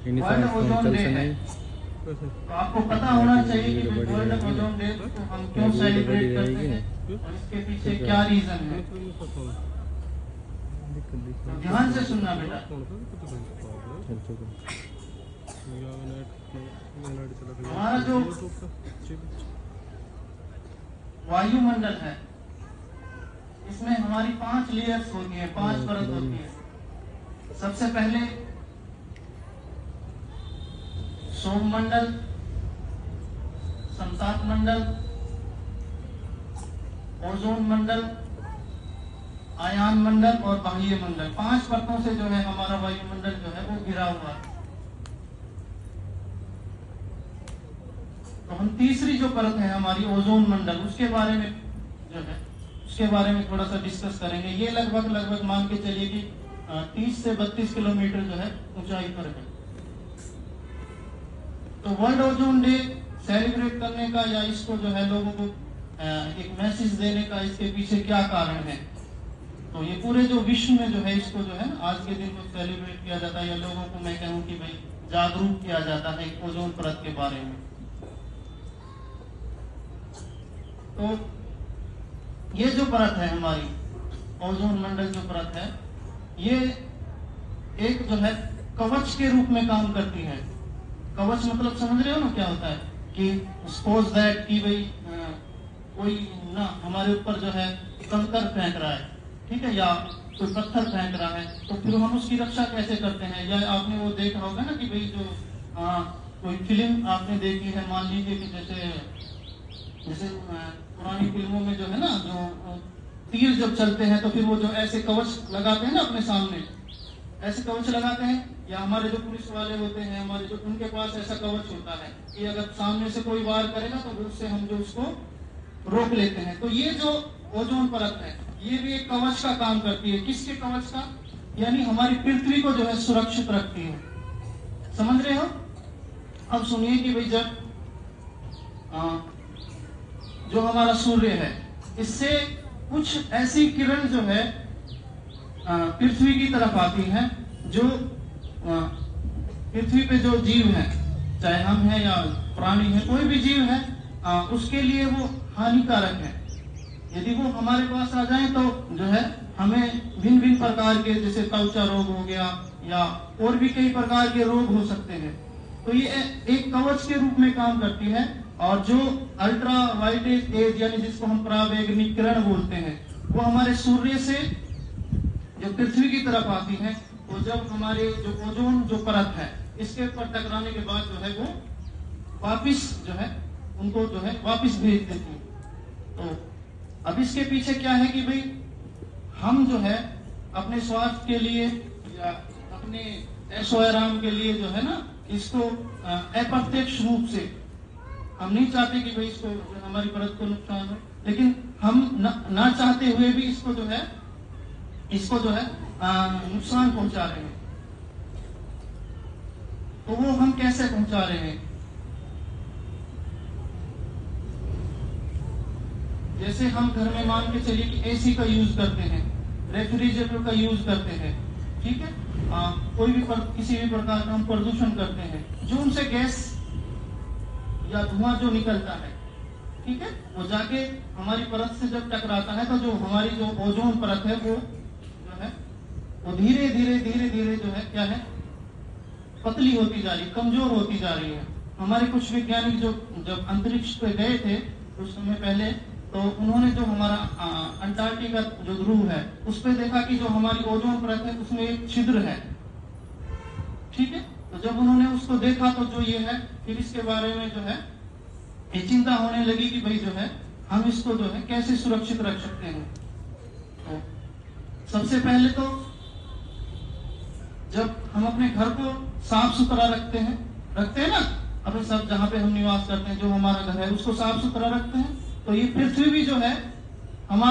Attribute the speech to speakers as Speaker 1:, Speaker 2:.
Speaker 1: World ozone day है, तो आपको पता होना चाहिए कि वर्ल्ड ओजोन डे को हम क्यों सेलिब्रेट करते हैं और इसके पीछे क्या रीजन है। तो ध्यान से सुनना बेटा। हमारा जो वायुमंडल है इसमें हमारी 5 लेयर्स होती है, 5 परत होती है। सबसे पहले सोममंडल, संताप मंडल, ओजोन मंडल, आयान मंडल और बाह्य मंडल। 5 परतों से जो है हमारा वायुमंडल जो है वो घिरा हुआ है। तो हम तीसरी जो परत है हमारी ओजोन मंडल, उसके बारे में थोड़ा सा डिस्कस करेंगे। ये लगभग मान के चलिए कि 30 से 32 किलोमीटर जो है ऊंचाई पर है। तो वर्ल्ड ओजोन डे सेलिब्रेट करने का या इसको जो है लोगों को एक मैसेज देने का इसके पीछे क्या कारण है, तो ये पूरे जो विश्व में जो है इसको जो है आज के दिन को सेलिब्रेट किया जाता है, या लोगों को मैं कहूँ कि भाई जागरूक किया जाता है ओजोन परत के बारे में। तो ये जो परत है हमारी ओजोन मंडल जो परत है, ये एक जो है कवच के रूप में काम करती है। कवच मतलब समझ रहे हो ना क्या होता है, कि सपोज दैट कि भाई कोई ना हमारे ऊपर जो है कंकर फेंक रहा है, ठीक है, या कोई पत्थर फेंक रहा है, तो फिर हम उसकी रक्षा कैसे करते हैं। या आपने वो देखा होगा ना कि भाई जो कोई फिल्म आपने देखी है, मान लीजिए कि जैसे पुरानी फिल्मों में जो है ना, जो तीर जब चलते हैं तो फिर वो जो ऐसे कवच लगाते हैं ना अपने सामने, ऐसे कवच लगाते हैं। या हमारे जो पुलिस वाले होते हैं हमारे जो, उनके पास ऐसा कवच होता है कि अगर सामने से कोई वार करेगा तो उससे हम जो उसको रोक लेते हैं। तो ये जो ओजोन परत है ये भी एक कवच का काम करती है। किसके कवच का? यानी हमारी पृथ्वी को जो है सुरक्षित रखती है। समझ रहे हो? अब सुनिए कि भाई जब जो हमारा सूर्य है, इससे कुछ ऐसी किरण जो है पृथ्वी की तरफ आती है, जो पृथ्वी पे जो जीव है, चाहे हम हैं या प्राणी है, कोई भी जीव है, उसके लिए वो हानिकारक है। यदि वो हमारे पास आ जाए तो जो है हमें भिन्न भिन्न प्रकार के, जैसे त्वचा रोग हो गया या और भी कई प्रकार के रोग हो सकते हैं। तो ये एक कवच के रूप में काम करती है। और जो अल्ट्रा वायलेट रेज यानी जिसको हम पराबैंगनी किरण बोलते हैं, वो हमारे सूर्य से जो पृथ्वी की तरफ आती है, तो जब हमारे जो ओजोन जो परत है इसके ऊपर टकराने के बाद जो है वो वापिस जो है उनको जो है वापिस भेज देती है। तो अब इसके पीछे क्या है कि भाई हम जो है अपने स्वार्थ के लिए या अपने ऐशो आराम के लिए जो है ना, इसको अप्रत्यक्ष रूप से हम नहीं चाहते कि भाई इसको हमारी परत को नुकसान हो, लेकिन हम ना चाहते हुए भी इसको जो है नुकसान पहुंचा रहे हैं। तो वो हम कैसे पहुंचा रहे हैं? जैसे हम घर में मान के चलिए कि एसी का यूज करते हैं, रेफ्रिजरेटर का यूज करते हैं, ठीक है, कोई भी किसी भी प्रकार का हम प्रदूषण करते हैं, जो उनसे गैस या धुआं जो निकलता है, ठीक है, वो जाके हमारी परत से जब टकराता है तो जो हमारी जो ओजोन परत है वो जो है वो धीरे धीरे जो है क्या है, पतली होती जा रही, कमजोर होती जा रही है। हमारे कुछ वैज्ञानिक जो जब अंतरिक्ष पे गए थे कुछ समय पहले, तो उन्होंने जो हमारा अंटार्कटिका जो ध्रुव है उस पे देखा कि जो हमारी ओजोन परत है उसमें एक छिद्र है, ठीक है। तो जब उन्होंने उसको देखा तो जो ये है, फिर इसके बारे में जो है ये चिंता होने लगी कि भाई जो है हम इसको जो है कैसे सुरक्षित रख सकते हैं। तो सबसे पहले तो जब हम अपने घर को साफ सुथरा रखते हैं ना, अपने सब जहाँ पे हम निवास करते हैं, जो हमारा घर है उसको साफ सुथरा रखते हैं, तो ये पृथ्वी भी जो है हमारा